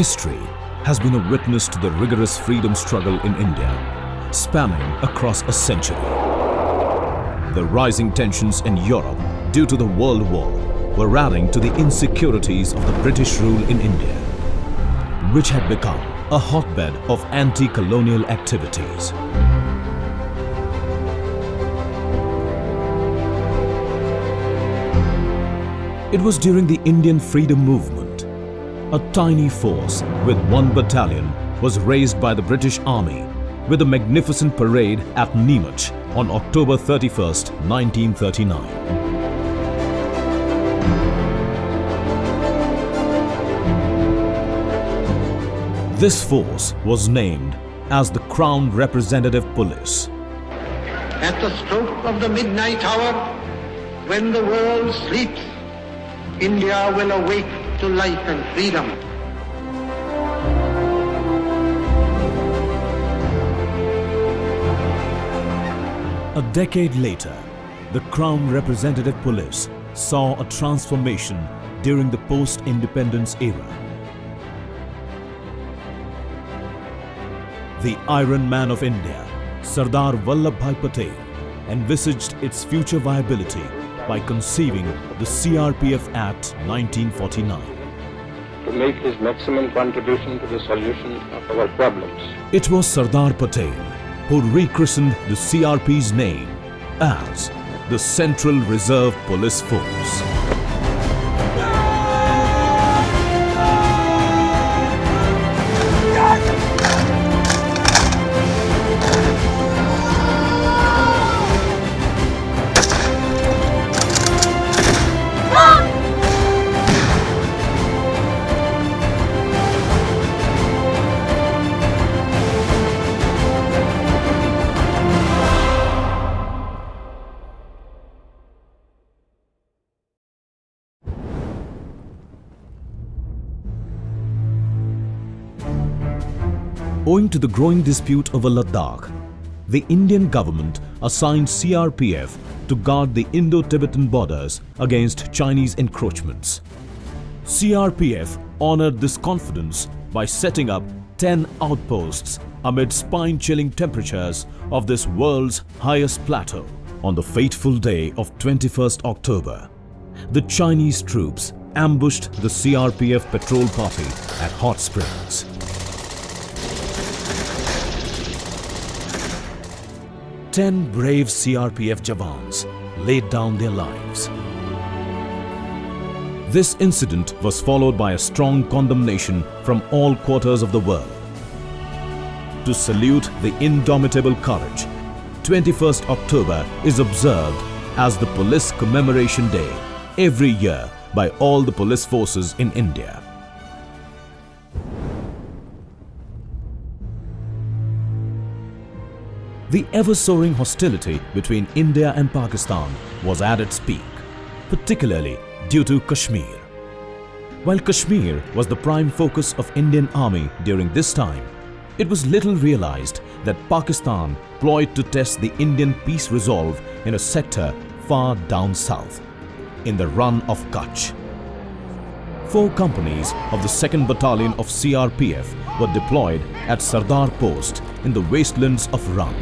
History has been a witness to the rigorous freedom struggle in India, spanning across a century. The rising tensions in Europe due to the World War were adding to the insecurities of the British rule in India, which had become a hotbed of anti-colonial activities. It was during the Indian freedom movement. A tiny force with 1 battalion was raised by the British Army with a magnificent parade at Neemuch on October 31st, 1939. This force was named as the Crown Representative Police. At the stroke of the midnight hour, when the world sleeps, India will awake to life and freedom. A decade later, the Crown Representative Police saw a transformation during the post-independence era. The Iron Man of India, Sardar Vallabhbhai Patel, envisaged its future viability by conceiving the CRPF Act 1949. To make his maximum contribution to the solution of our problems. It was Sardar Patel who rechristened the CRP's name as the Central Reserve Police Force. Owing to the growing dispute over Ladakh, the Indian government assigned CRPF to guard the Indo-Tibetan borders against Chinese encroachments. CRPF honored this confidence by setting up 10 outposts amid spine-chilling temperatures of this world's highest plateau. On the fateful day of 21st October, the Chinese troops ambushed the CRPF patrol party at Hot Springs. 10 brave CRPF Jawans laid down their lives. This incident was followed by a strong condemnation from all quarters of the world. To salute the indomitable courage, 21st October is observed as the Police Commemoration Day every year by all the police forces in India. The ever-soaring hostility between India and Pakistan was at its peak, particularly due to Kashmir. While Kashmir was the prime focus of Indian Army during this time, it was little realized that Pakistan ployed to test the Indian peace resolve in a sector far down south, in the run of Kutch. 4 companies of the 2nd Battalion of CRPF were deployed at Sardar Post in the wastelands of Rann.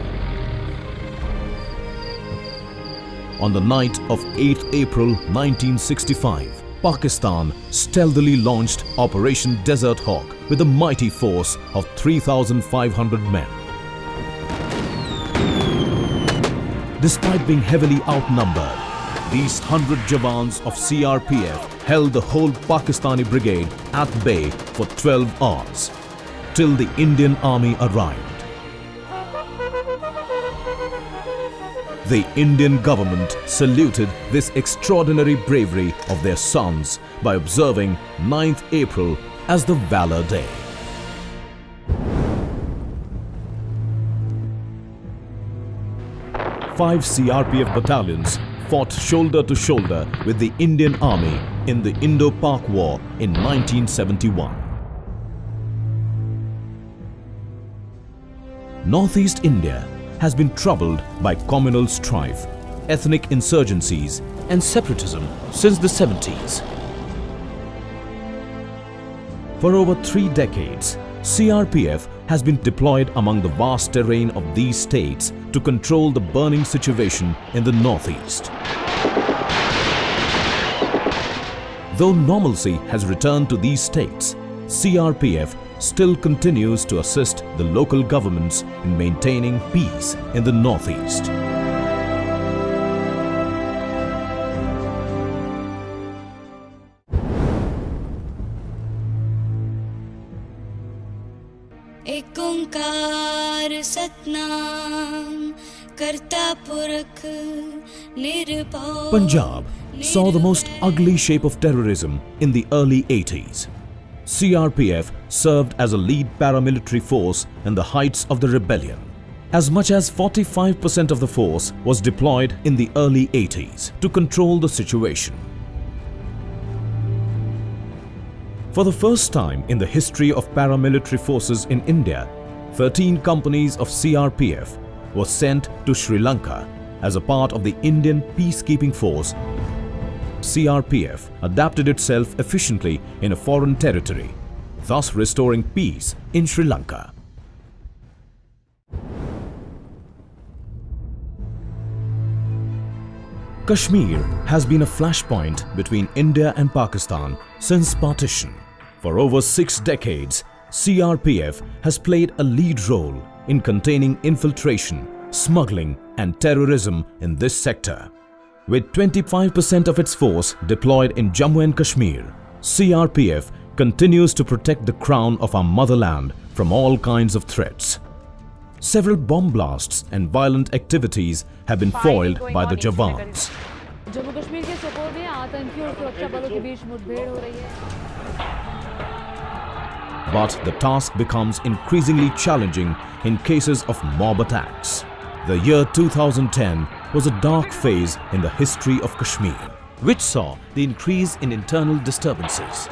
On the night of 8 April 1965, Pakistan stealthily launched Operation Desert Hawk with a mighty force of 3,500 men. Despite being heavily outnumbered, these 100 Jawans of CRPF held the whole Pakistani brigade at bay for 12 hours, till the Indian Army arrived. The Indian government saluted this extraordinary bravery of their sons by observing 9th April as the Valor Day. Five CRPF battalions fought shoulder to shoulder with the Indian Army in the Indo-Pak War in 1971. Northeast India has been troubled by communal strife, ethnic insurgencies and separatism since the 70s. For over 3 decades, CRPF has been deployed among the vast terrain of these states to control the burning situation in the northeast. Though normalcy has returned to these states, CRPF still continues to assist the local governments in maintaining peace in the northeast. एक ओंकार सतनाम करता पुरख निर्भय. Punjab saw the most ugly shape of terrorism in the early 80s. CRPF served as a lead paramilitary force in the heights of the rebellion. As much as 45% of the force was deployed in the early 80s to control the situation. For the first time in the history of paramilitary forces in India, 13 companies of CRPF were sent to Sri Lanka as a part of the Indian peacekeeping force. CRPF adapted itself efficiently in a foreign territory, thus restoring peace in Sri Lanka. Kashmir has been a flashpoint between India and Pakistan since partition. For over 6 decades, CRPF has played a lead role in containing infiltration, smuggling and terrorism in this sector. With 25% of its force deployed in Jammu and Kashmir, CRPF continues to protect the crown of our motherland from all kinds of threats. Several bomb blasts and violent activities have been foiled by the Jawans. Jammu Kashmir के सोपोर में आतंकियों और सुरक्षा बलों के बीच मुठभेड़ हो रही है. But the task becomes increasingly challenging in cases of mob attacks. The year 2010 was a dark phase in the history of Kashmir, which saw the increase in internal disturbances.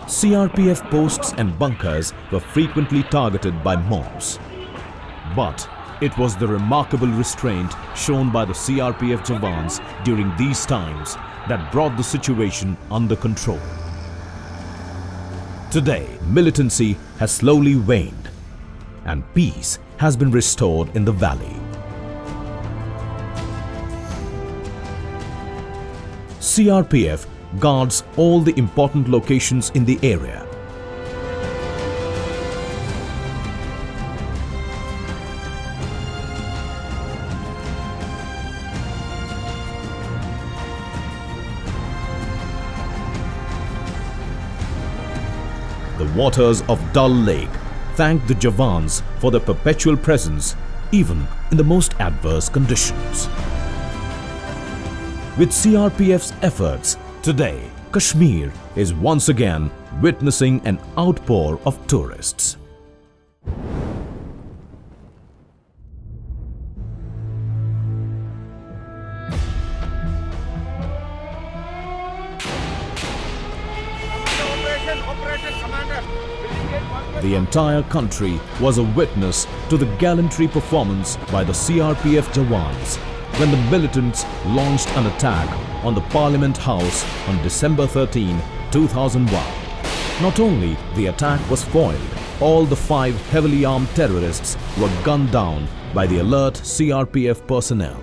CRPF posts and bunkers were frequently targeted by mobs. But it was the remarkable restraint shown by the CRPF Jawans during these times that brought the situation under control. Today, militancy has slowly waned and peace has been restored in the valley. CRPF guards all the important locations in the area. The waters of Dal Lake thank the Jawans for their perpetual presence even in the most adverse conditions. With CRPF's efforts, today Kashmir is once again witnessing an outpour of tourists. The entire country was a witness to the gallantry performance by the CRPF Jawans when the militants launched an attack on the Parliament House on December 13, 2001. Not only the attack was foiled, all the 5 heavily armed terrorists were gunned down by the alert CRPF personnel.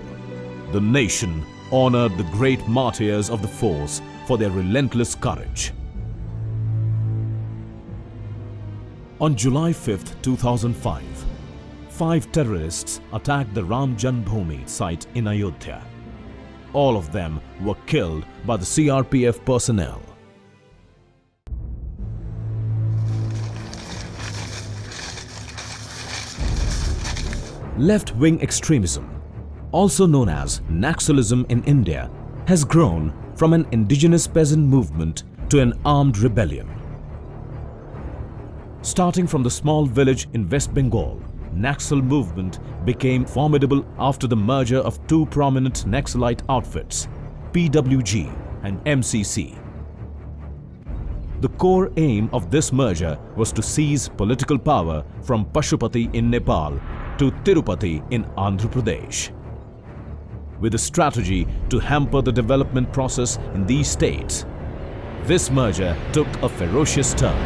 The nation honored the great martyrs of the force for their relentless courage. On July 5, 2005, 5 terrorists attacked the Ram Janmabhoomi site in Ayodhya. All of them were killed by the CRPF personnel. Left-wing extremism, also known as Naxalism in India, has grown from an indigenous peasant movement to an armed rebellion. Starting from the small village in West Bengal, Naxal movement became formidable after the merger of 2 prominent Naxalite outfits, PWG and MCC. The core aim of this merger was to seize political power from Pashupati in Nepal to Tirupati in Andhra Pradesh. With a strategy to hamper the development process in these states, this merger took a ferocious turn.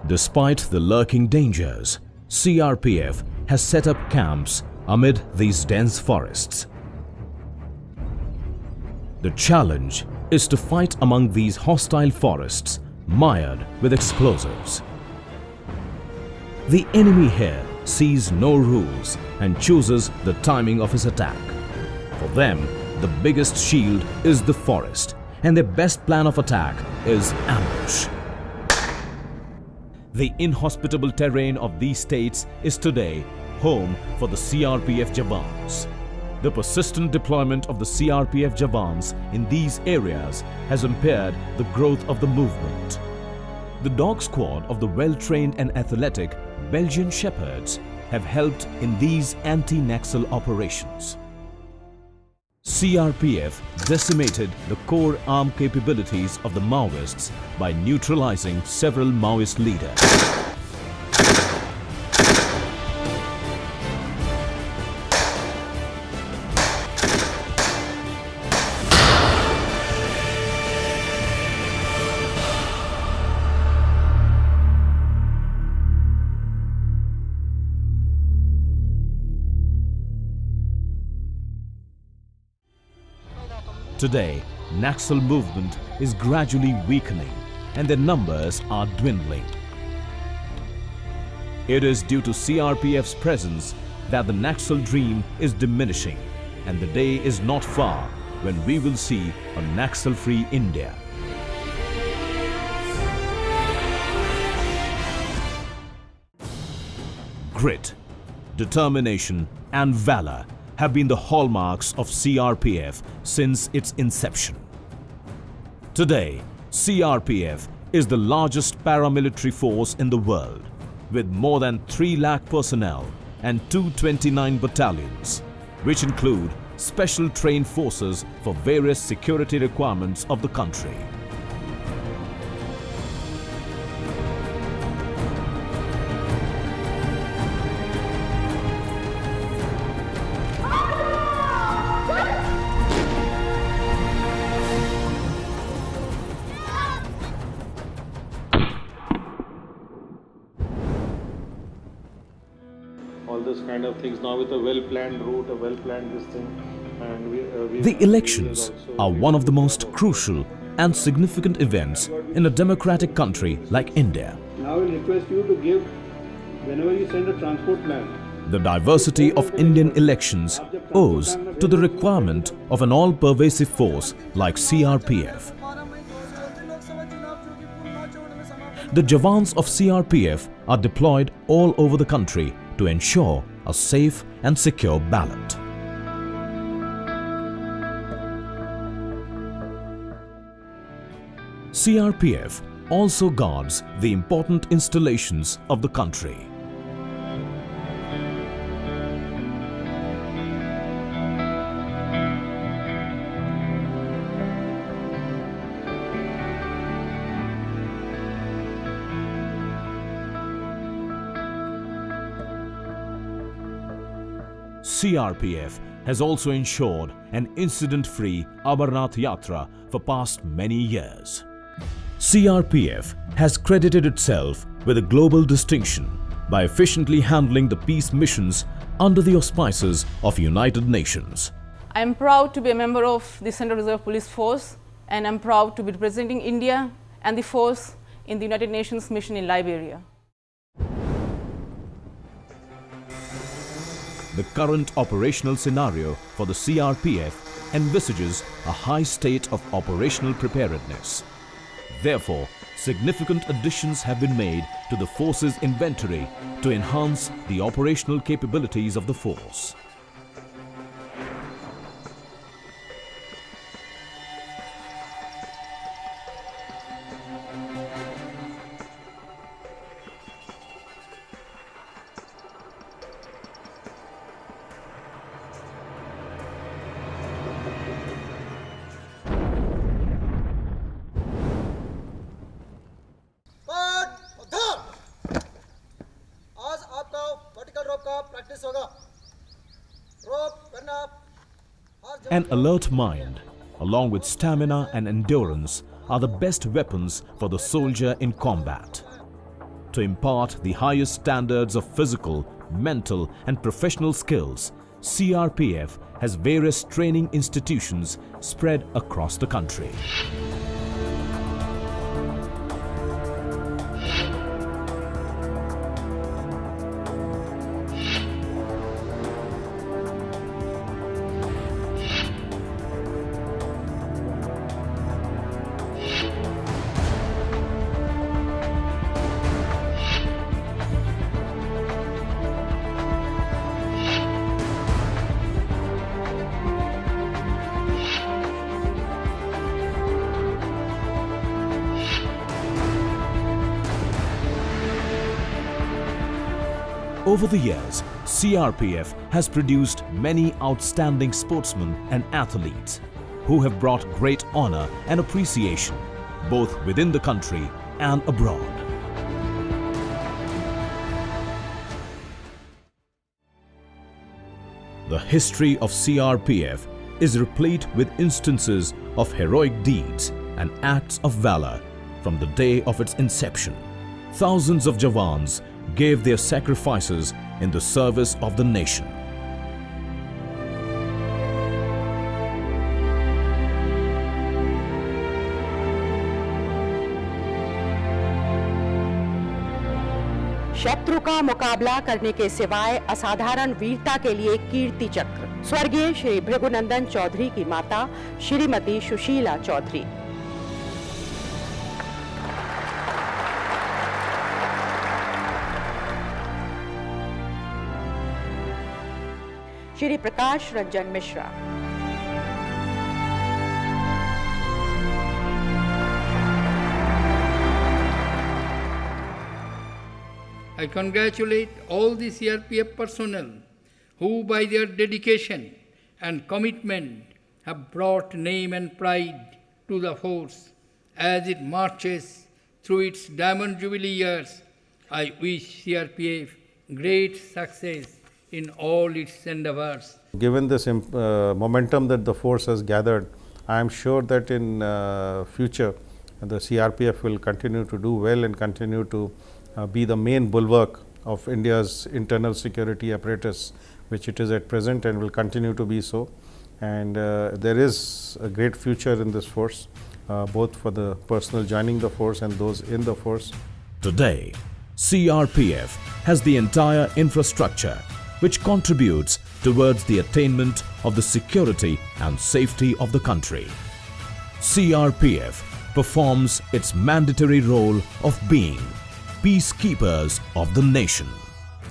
Despite the lurking dangers, CRPF has set up camps amid these dense forests. The challenge is to fight among these hostile forests mired with explosives. The enemy here sees no rules and chooses the timing of his attack. For them, the biggest shield is the forest, and their best plan of attack is ambush. The inhospitable terrain of these states is today home for the CRPF Jawans. The persistent deployment of the CRPF Jawans in these areas has impaired the growth of the movement. The dog squad of the well-trained and athletic Belgian Shepherds have helped in these anti-Naxal operations. CRPF decimated the core armed capabilities of the Maoists by neutralizing several Maoist leaders. Today, Naxal movement is gradually weakening and their numbers are dwindling. It is due to CRPF's presence that the Naxal dream is diminishing, and the day is not far when we will see a Naxal-free India. Grit, determination and valor have been the hallmarks of CRPF since its inception. Today, CRPF is the largest paramilitary force in the world, with more than 3 lakh personnel and 229 battalions, which include special trained forces for various security requirements of the country. All this kind of things now with a well-planned route, a well-planned this thing, and The elections are one of the most crucial and significant events in a democratic country like India. Now I will request you to give, whenever you send a transport plan. The diversity of Indian elections owes to the requirement of an all-pervasive force like CRPF. The Jawans of CRPF are deployed all over the country to ensure a safe and secure ballot. CRPF also guards the important installations of the country. CRPF has also ensured an incident-free Amarnath Yatra for past many years. CRPF has credited itself with a global distinction by efficiently handling the peace missions under the auspices of United Nations. I am proud to be a member of the Central Reserve Police Force, and I am proud to be representing India and the force in the United Nations mission in Liberia. The current operational scenario for the CRPF envisages a high state of operational preparedness. Therefore, significant additions have been made to the force's inventory to enhance the operational capabilities of the force. आज आपका vertical An alert mind, along with stamina and endurance, are the best weapons for the soldier in combat. To impart the highest standards of physical, mental and professional skills, CRPF has various training institutions spread across the country. Over the years, CRPF has produced many outstanding sportsmen and athletes who have brought great honor and appreciation both within the country and abroad. The history of CRPF is replete with instances of heroic deeds and acts of valor from the day of its inception. Thousands of Jawans gave their sacrifices in the service of the nation. शत्रु का मुकाबला करने के सिवाय असाधारण वीरता के लिए कीर्ति चक्र स्वर्गीय श्री भृगुनंदन चौधरी की माता Shrimati Sushila Chaudhary. Shri Prakash Ranjan Mishra. I congratulate all the CRPF personnel who by their dedication and commitment have brought name and pride to the force as it marches through its Diamond Jubilee years. I wish CRPF great success in all its endeavors. Given this momentum that the force has gathered, I am sure that in future the CRPF will continue to do well and continue to be the main bulwark of India's internal security apparatus, which it is at present and will continue to be so. And there is a great future in this force, both for the personnel joining the force and those in the force. Today, CRPF has the entire infrastructure which contributes towards the attainment of the security and safety of the country. CRPF performs its mandatory role of being peacekeepers of the nation.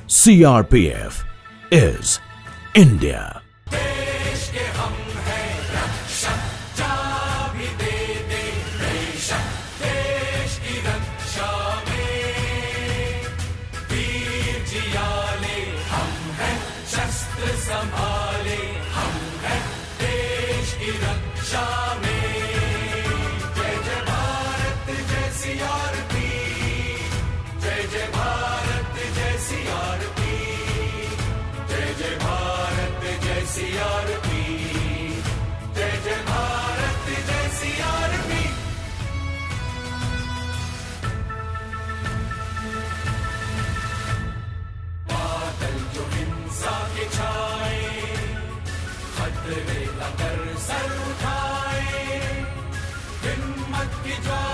CRPF is India. Sir उठाए हिम्मत की ज्वाला